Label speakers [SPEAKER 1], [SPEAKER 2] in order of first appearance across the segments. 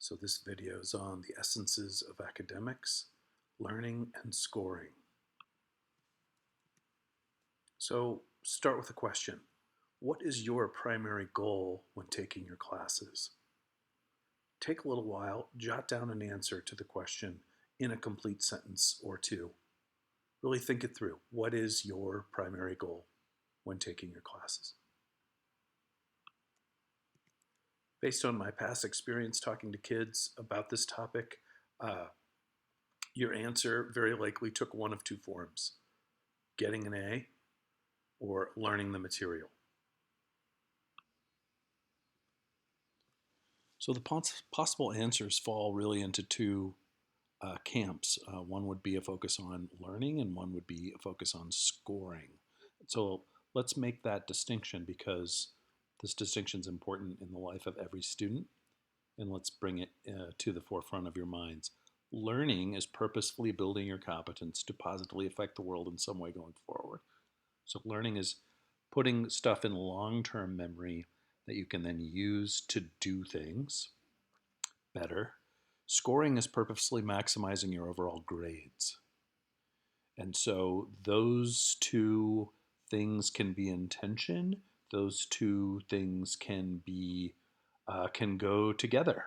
[SPEAKER 1] So this video is on the essences of academics, learning, and scoring. So start with a question. What is your primary goal when taking your classes? Take a little while, jot down an answer to the question in a complete sentence or two. Really think it through. What is your primary goal when taking your classes? Based on my past experience talking to kids about this topic, your answer very likely took one of two forms: getting an A or learning the material. So the possible answers fall really into two camps. One would be a focus on learning and one would be a focus on scoring. So let's make that distinction because this distinction is important in the life of every student, and let's bring it to the forefront of your minds. Learning is purposefully building your competence to positively affect the world in some way going forward. So learning is putting stuff in long-term memory that you can then use to do things better. Scoring is purposely maximizing your overall grades. And so those two things can be in tension. Those two things can go together.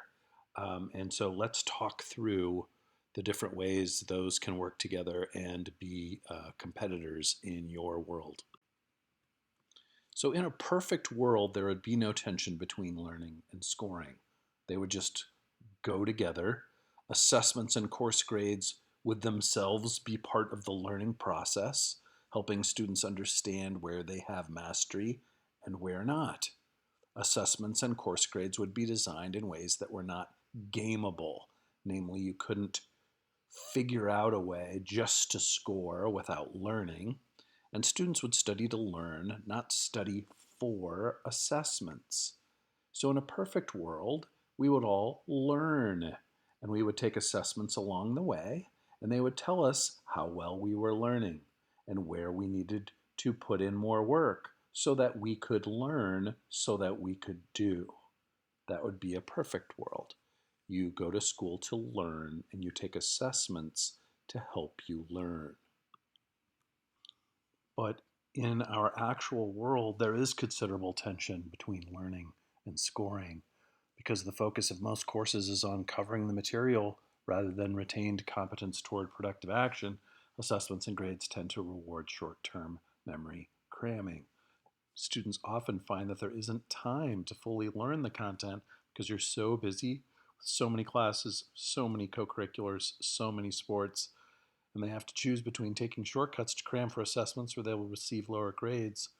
[SPEAKER 1] And so let's talk through the different ways those can work together and be competitors in your world. So in a perfect world, there would be no tension between learning and scoring. They would just go together. Assessments and course grades would themselves be part of the learning process, helping students understand where they have mastery and where not. Assessments and course grades would be designed in ways that were not gameable. Namely, you couldn't figure out a way just to score without learning. And students would study to learn, not study for assessments. So in a perfect world, we would all learn, and we would take assessments along the way, and they would tell us how well we were learning and where we needed to put in more work so that we could learn, so that we could do. That would be a perfect world. You go to school to learn, and you take assessments to help you learn. But in our actual world, there is considerable tension between learning and scoring because the focus of most courses is on covering the material rather than retained competence toward productive action. Assessments and grades tend to reward short-term memory cramming. Students often find that there isn't time to fully learn the content because you're so busy with so many classes, so many co-curriculars, so many sports, and they have to choose between taking shortcuts to cram for assessments where they will receive lower grades.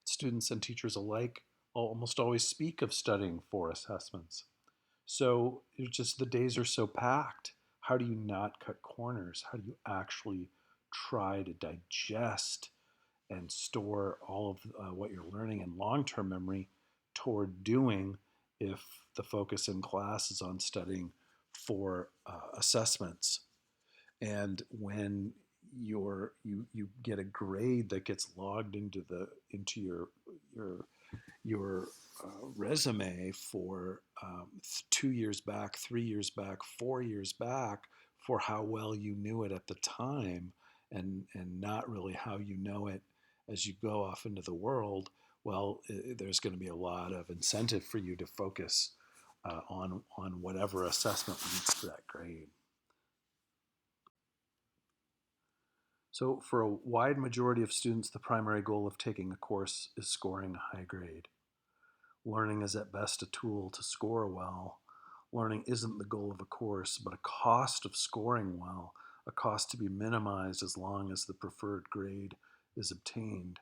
[SPEAKER 1] Students and teachers alike almost always speak of studying for assessments. So it's just the days are so packed. How do you not cut corners? How do you actually try to digest and store all of what you're learning in long-term memory toward doing if the focus in class is on studying for assessments? And when you get a grade that gets logged into your resume for 2 years back, 3 years back, 4 years back, for how well you knew it at the time, and not really how you know it as you go off into the world, well, there's going to be a lot of incentive for you to focus on whatever assessment leads to that grade. So for a wide majority of students, the primary goal of taking a course is scoring a high grade. Learning is at best a tool to score well. Learning isn't the goal of a course, but a cost of scoring well, a cost to be minimized as long as the preferred grade is obtained.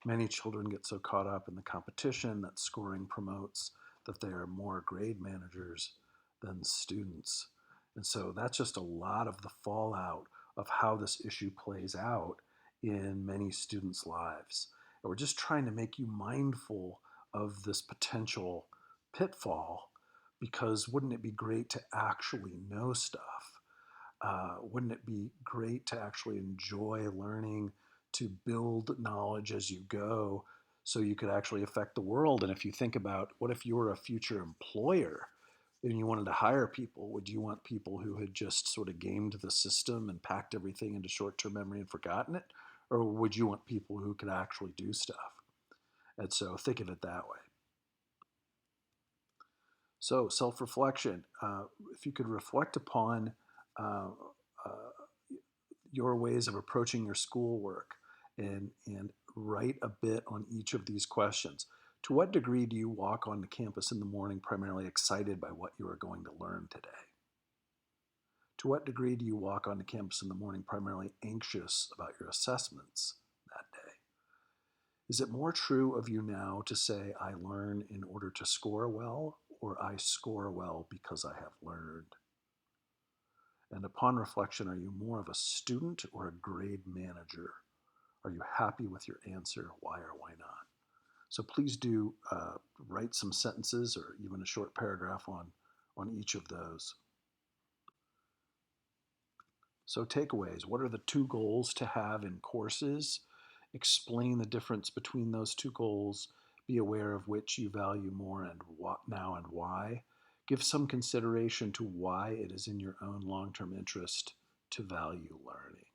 [SPEAKER 1] Many children get so caught up in the competition that scoring promotes that they are more grade managers than students. And so that's just a lot of the fallout of how this issue plays out in many students' lives. And we're just trying to make you mindful of this potential pitfall, because wouldn't it be great to actually know stuff? Wouldn't it be great to actually enjoy learning, to build knowledge as you go so you could actually affect the world? And if you think about what if you were a future employer, and you wanted to hire people, would you want people who had just sort of gamed the system and packed everything into short-term memory and forgotten it? Or would you want people who could actually do stuff? And so think of it that way. So, self reflection, if you could reflect upon uh, uh, your ways of approaching your schoolwork and write a bit on each of these questions. To what degree do you walk on the campus in the morning primarily excited by what you are going to learn today? To what degree do you walk on the campus in the morning primarily anxious about your assessments that day? Is it more true of you now to say, I learn in order to score well, or I score well because I have learned? And upon reflection, are you more of a student or a grade manager? Are you happy with your answer? Why or why not? So please do write some sentences or even a short paragraph on each of those. So takeaways, what are the two goals to have in courses? Explain the difference between those two goals. Be aware of which you value more and what now and why. Give some consideration to why it is in your own long-term interest to value learning.